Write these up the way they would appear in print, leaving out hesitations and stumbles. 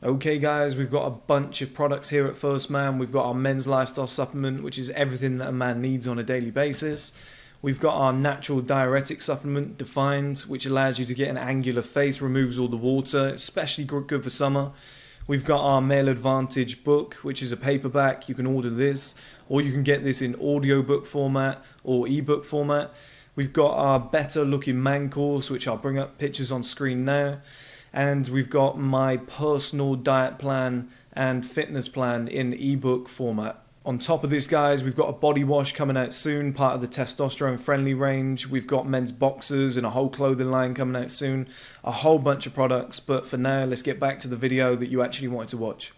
Okay guys, we've got a bunch of products here at First Man. We've got our men's lifestyle supplement, which is everything that a man needs on a daily basis. We've got our natural diuretic supplement, Defined, which allows you to get an angular face, removes all the water, especially good for summer. We've got our Male Advantage book, which is a paperback. You can order this, or you can get this in audiobook format or ebook format. We've got our Better Looking Man course, which I'll bring up pictures on screen now. And we've got my personal diet plan and fitness plan in ebook format. On top of this, guys, we've got a body wash coming out soon, part of the testosterone friendly range. We've got men's boxers and a whole clothing line coming out soon. A whole bunch of products, but for now, let's get back to the video that you actually wanted to watch.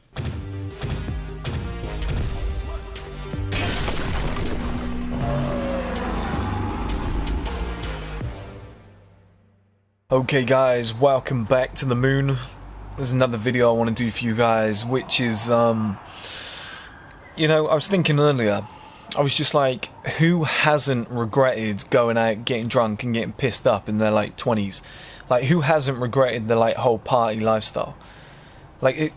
Okay guys, welcome back to the moon. There's another video I want to do for you guys, which is, you know, I was thinking earlier, I was just like, who hasn't regretted going out, getting drunk and getting pissed up in their like 20s? Like, who hasn't regretted the like whole party lifestyle? Like,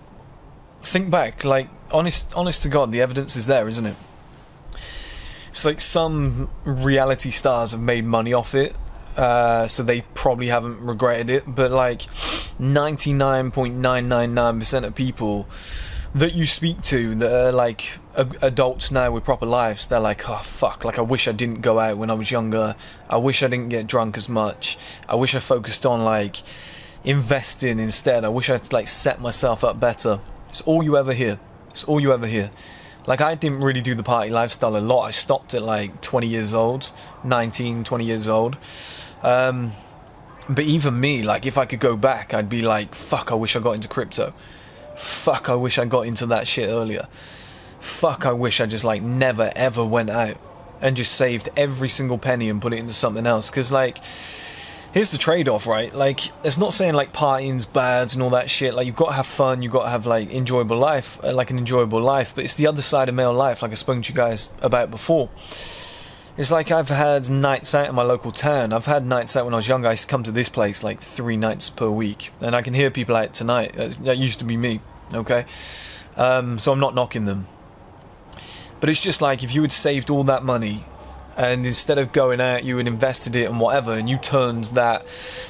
think back, like, honest to God, the evidence is there, isn't it? It's like some reality stars have made money off it. So they probably haven't regretted it, but like 99.999% of people that you speak to that are like adults now with proper lives, they're like, oh fuck, like I wish I didn't go out when I was younger, I wish I didn't get drunk as much, I wish I focused on like investing instead, I wish I'd like set myself up better. It's all you ever hear. It's all you ever hear. Like, I didn't really do the party lifestyle a lot. I stopped at like 20 years old, 19, 20 years old. But even me, like, if I could go back, I'd be like, fuck, I wish I got into crypto. Fuck, I wish I got into that shit earlier. Fuck, I wish I just like never ever went out and just saved every single penny and put it into something else. Because like, here's the trade-off, right? Like, it's not saying like partying's bad and all that shit. Like, you've got to have fun, you've got to have like enjoyable life, like an enjoyable life. But it's the other side of male life, like I spoke to you guys about before. It's like I've had nights out in my local town. I've had nights out when I was younger. I used to come to this place like 3 nights per week. And I can hear people out tonight. That used to be me, okay? So I'm not knocking them. But it's just like, if you had saved all that money and instead of going out, you had invested it in whatever, and you turned that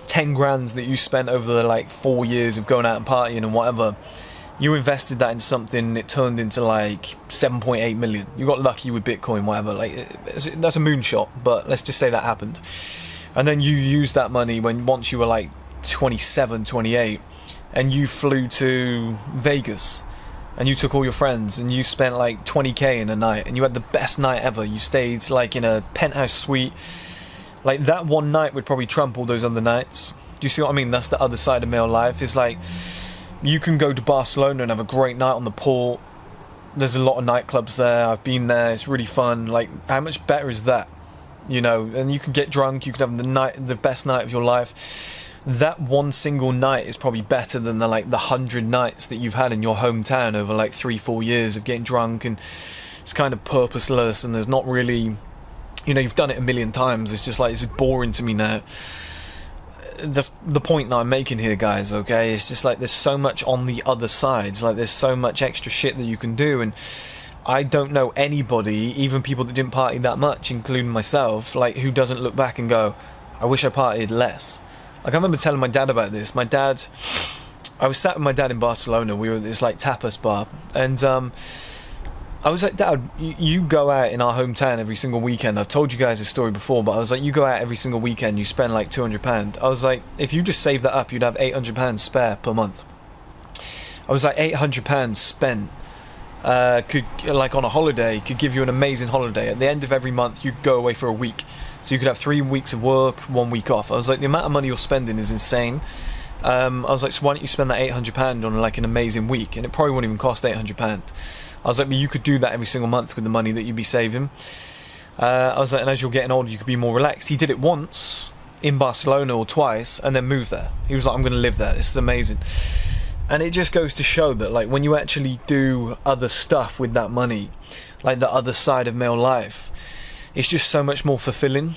10 grand that you spent over the like 4 years of going out and partying and whatever, you invested that in something and it turned into like 7.8 million. You got lucky with Bitcoin, whatever. Like, that's a moonshot, but let's just say that happened. And then you used that money once you were like 27, 28, and you flew to Vegas. And you took all your friends and you spent like 20k in a night and you had the best night ever. You stayed like in a penthouse suite. Like, that one night would probably trump all those other nights. Do you see what I mean? That's the other side of male life. It's like, you can go to Barcelona and have a great night on the port. There's a lot of nightclubs there. I've been there. It's really fun. Like, how much better is that? You know, and you can get drunk. You can have the best night of your life. That one single night is probably better than the 100 nights that you've had in your hometown over like 3-4 years of getting drunk, and it's kind of purposeless, and there's not really, you know, you've done it a million times. It's just like, it's boring to me now. That's the point that I'm making here, guys, okay? It's just like, there's so much on the other sides. Like, there's so much extra shit that you can do, and I don't know anybody, even people that didn't party that much, including myself, like, who doesn't look back and go, I wish I partied less. Like, I remember telling my dad about this. I was sat with my dad in Barcelona. We were at this like tapas bar, and I was like, Dad, you go out in our hometown every single weekend. I've told you guys this story before, but I was like, you go out every single weekend, you spend like £200. I was like, if you just save that up, you'd have £800 spare per month. I was like, £800 spent could, like, on a holiday, could give you an amazing holiday. At the end of every month, you go away for a week. So you could have 3 weeks of work, 1 week off. I was like, the amount of money you're spending is insane. I was like, so why don't you spend that £800 on like an amazing week? And it probably wouldn't even cost £800. I was like, but you could do that every single month with the money that you'd be saving. I was like, and as you're getting older, you could be more relaxed. He did it once in Barcelona, or twice, and then moved there. He was like, I'm going to live there. This is amazing. And it just goes to show that, like, when you actually do other stuff with that money, like the other side of male life, it's just so much more fulfilling.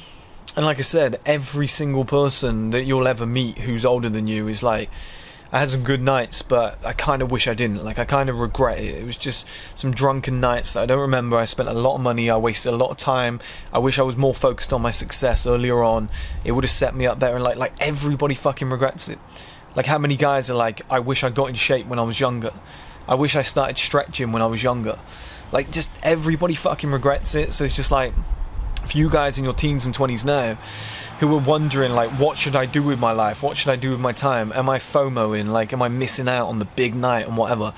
And like I said, every single person that you'll ever meet who's older than you is like, I had some good nights, but I kind of wish I didn't. Like, I kind of regret it. It was just some drunken nights that I don't remember. I spent a lot of money. I wasted a lot of time. I wish I was more focused on my success earlier on. It would have set me up better. And like everybody fucking regrets it. Like, how many guys are like, I wish I got in shape when I was younger. I wish I started stretching when I was younger. Like, just everybody fucking regrets it. So it's just like, for you guys in your teens and 20s now who are wondering, like, what should I do with my life? What should I do with my time? Am I FOMOing? Like, am I missing out on the big night and whatever?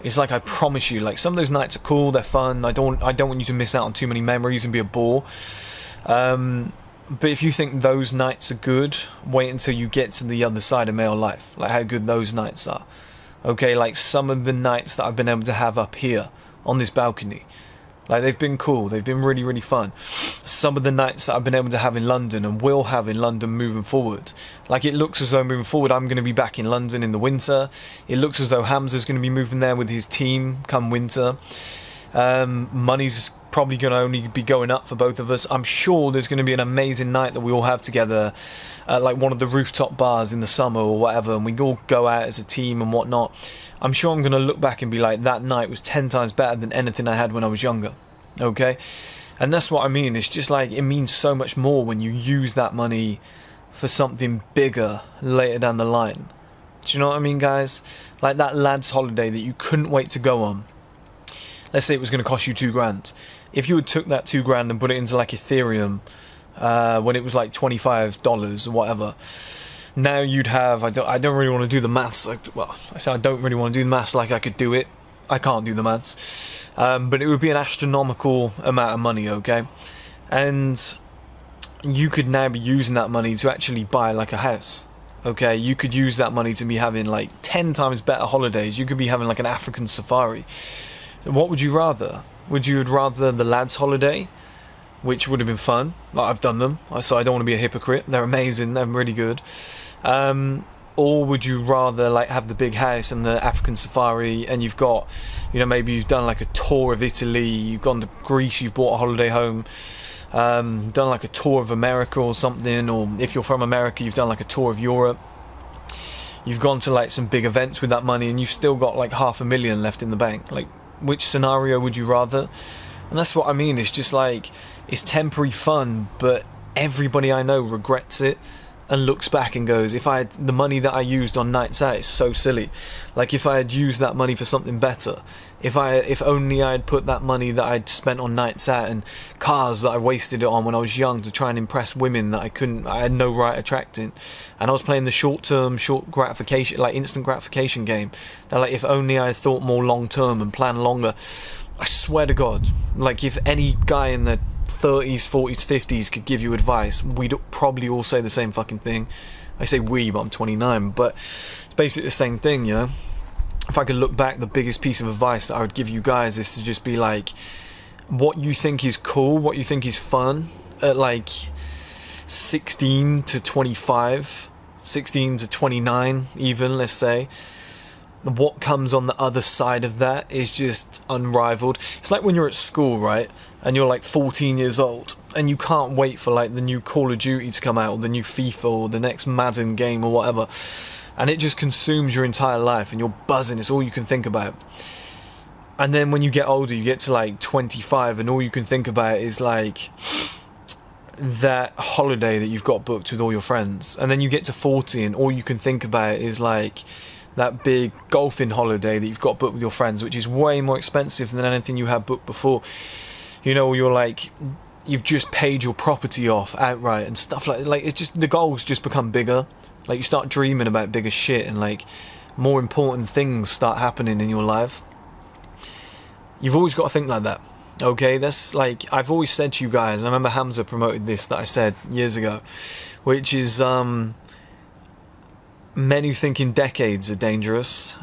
It's like, I promise you, like, some of those nights are cool, they're fun. I don't want you to miss out on too many memories and be a bore. But if you think those nights are good, wait until you get to the other side of male life. Like, how good those nights are. Okay, like, some of the nights that I've been able to have up here on this balcony, like, they've been cool, they've been really, really fun. Some of the nights that I've been able to have in London and will have in London moving forward, like, it looks as though moving forward I'm going to be back in London in the winter. It looks as though Hamza's going to be moving there with his team come winter. Money's probably going to only be going up for both of us. I'm sure there's going to be an amazing night that we all have together at like one of the rooftop bars in the summer or whatever, and we all go out as a team and whatnot. I'm sure I'm going to look back and be like, that night was 10 times better than anything I had when I was younger. Okay? And that's what I mean. It's just like, it means so much more when you use that money for something bigger later down the line. Do you know what I mean, guys? Like that lad's holiday that you couldn't wait to go on. Let's say it was going to cost you $2,000. If you had took that $2,000 and put it into like Ethereum when it was like $25 or whatever, now you'd have, I don't really want to do the maths. Well, I say I don't really want to do the maths like I could do it. I can't do the maths. But it would be an astronomical amount of money, okay? And you could now be using that money to actually buy like a house. Okay, you could use that money to be having like 10 times better holidays. You could be having like an African safari. What would you rather? Would you rather the lads' holiday, which would have been fun? Like, I've done them, so I don't want to be a hypocrite. They're amazing. They're really good. Or would you rather like have the big house and the African safari, and you've got, you know, maybe you've done like a tour of Italy, you've gone to Greece, you've bought a holiday home, done like a tour of America or something, or if you're from America, you've done like a tour of Europe. You've gone to like some big events with that money, and you've still got like $500,000 left in the bank. Like, which scenario would you rather? And that's what I mean. It's just like, it's temporary fun, but everybody I know regrets it and looks back and goes, if I had the money that I used on nights out, is so silly. Like, if I had used that money for something better, if only I had put that money that I'd spent on nights out and cars that I wasted it on when I was young to try and impress women that I had no right attracting, and I was playing the short gratification, like instant gratification game, that like, if only I had thought more long term and planned longer. I swear to God, like, if any guy in the 30s, 40s, 50s could give you advice, we'd probably all say the same fucking thing. I say we, but I'm 29, but it's basically the same thing, you know? If I could look back, the biggest piece of advice that I would give you guys is to just be like, what you think is cool, what you think is fun at like 16 to 25, 16 to 29 even, let's say, what comes on the other side of that is just unrivaled. It's like when you're at school, right, and you're like 14 years old and you can't wait for like the new Call of Duty to come out, or the new FIFA, or the next Madden game or whatever, and it just consumes your entire life and you're buzzing. It's all you can think about. And then when you get older, you get to like 25 and all you can think about is like that holiday that you've got booked with all your friends. And then you get to 40 and all you can think about is like that big golfing holiday that you've got booked with your friends, which is way more expensive than anything you had booked before. You know, you're like, you've just paid your property off outright and stuff like it's just, the goals just become bigger. Like, you start dreaming about bigger shit, and like more important things start happening in your life. You've always got to think like that. Okay, that's like, I've always said to you guys, I remember Hamza promoted this that I said years ago, which is men who think in decades are dangerous.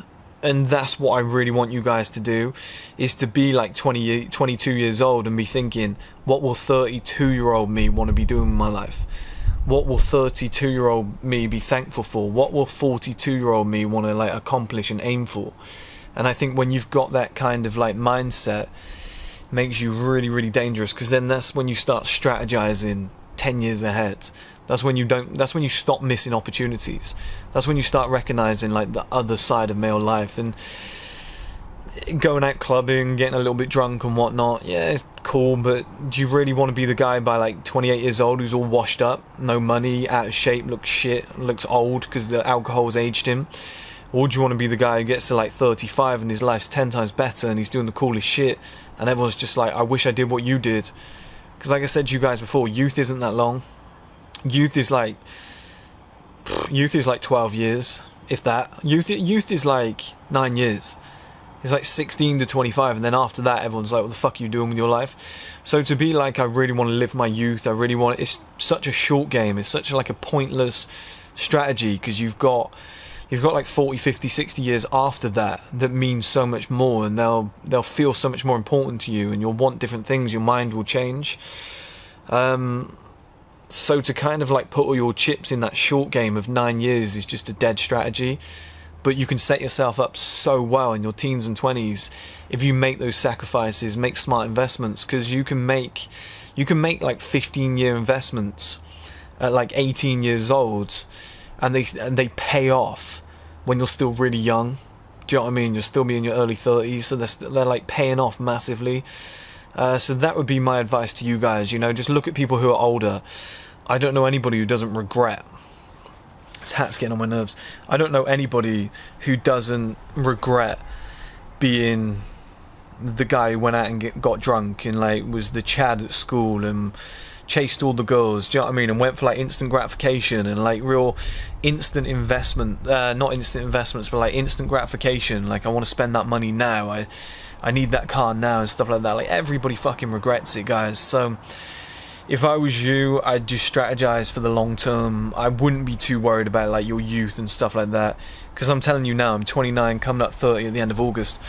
And that's what I really want you guys to do, is to be like 22 years old and be thinking, what will 32-year-old me want to be doing in my life? What will 32-year-old me be thankful for? What will 42-year-old me want to like accomplish and aim for? And I think when you've got that kind of like mindset, it makes you really, really dangerous, because then that's when you start strategizing 10 years ahead. That's when you stop missing opportunities. That's when you start recognizing like the other side of male life. And going out clubbing, getting a little bit drunk and whatnot, yeah, it's cool, but do you really want to be the guy by like 28 years old who's all washed up, no money, out of shape, looks shit, looks old because the alcohol's aged him? Or do you want to be the guy who gets to like 35 and his life's 10 times better and he's doing the coolest shit and everyone's just like, I wish I did what you did? Because like I said to you guys before, youth isn't that long. Youth is like 12 years, if that. Youth is like 9 years. It's like 16 to 25, and then after that everyone's like, what the fuck are you doing with your life? So to be like, I really want to live my youth, it's such a short game, it's such like a pointless strategy, because you've got like 40, 50, 60 years after that means so much more, and they'll feel so much more important to you, and you'll want different things, your mind will change. So to kind of like put all your chips in that short game of 9 years is just a dead strategy. But you can set yourself up so well in your teens and 20s if you make those sacrifices, make smart investments, because you can make like 15-year investments at like 18 years old, and they pay off when you're still really young. Do you know what I mean? You'll still be in your early 30s, so they're like paying off massively. So that would be my advice to you guys. You know, just look at people who are older. I don't know anybody who doesn't regret. This hat's getting on my nerves. I don't know anybody who doesn't regret being the guy who went out and got drunk and like was the Chad at school and chased all the girls, do you know what I mean, and went for like instant gratification and like real instant investment, not instant investments, but like instant gratification. Like, I want to spend that money now, I need that car now and stuff like that. Like, everybody fucking regrets it, guys. So if I was you, I'd just strategize for the long term. I wouldn't be too worried about like your youth and stuff like that, because I'm telling you now, I'm 29, coming up 30 at the end of August,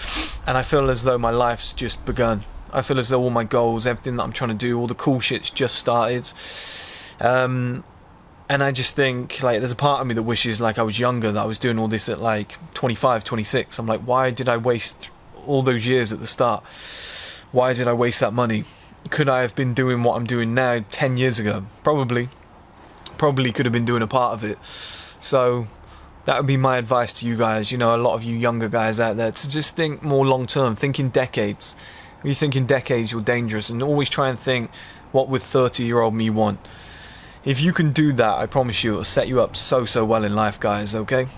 and I feel as though my life's just begun. I feel as though all my goals, everything that I'm trying to do, all the cool shit's just started. And I just think, like, there's a part of me that wishes like I was younger, that I was doing all this at like 25, 26. I'm like, why did I waste all those years at the start? Why did I waste that money? Could I have been doing what I'm doing now 10 years ago? Probably could have been doing a part of it. So that would be my advice to you guys, you know, a lot of you younger guys out there, to just think more long term, think in decades. If you think in decades, you're dangerous, and always try and think, what would 30-year-old me want? If you can do that, I promise you, it'll set you up so well in life, guys, okay?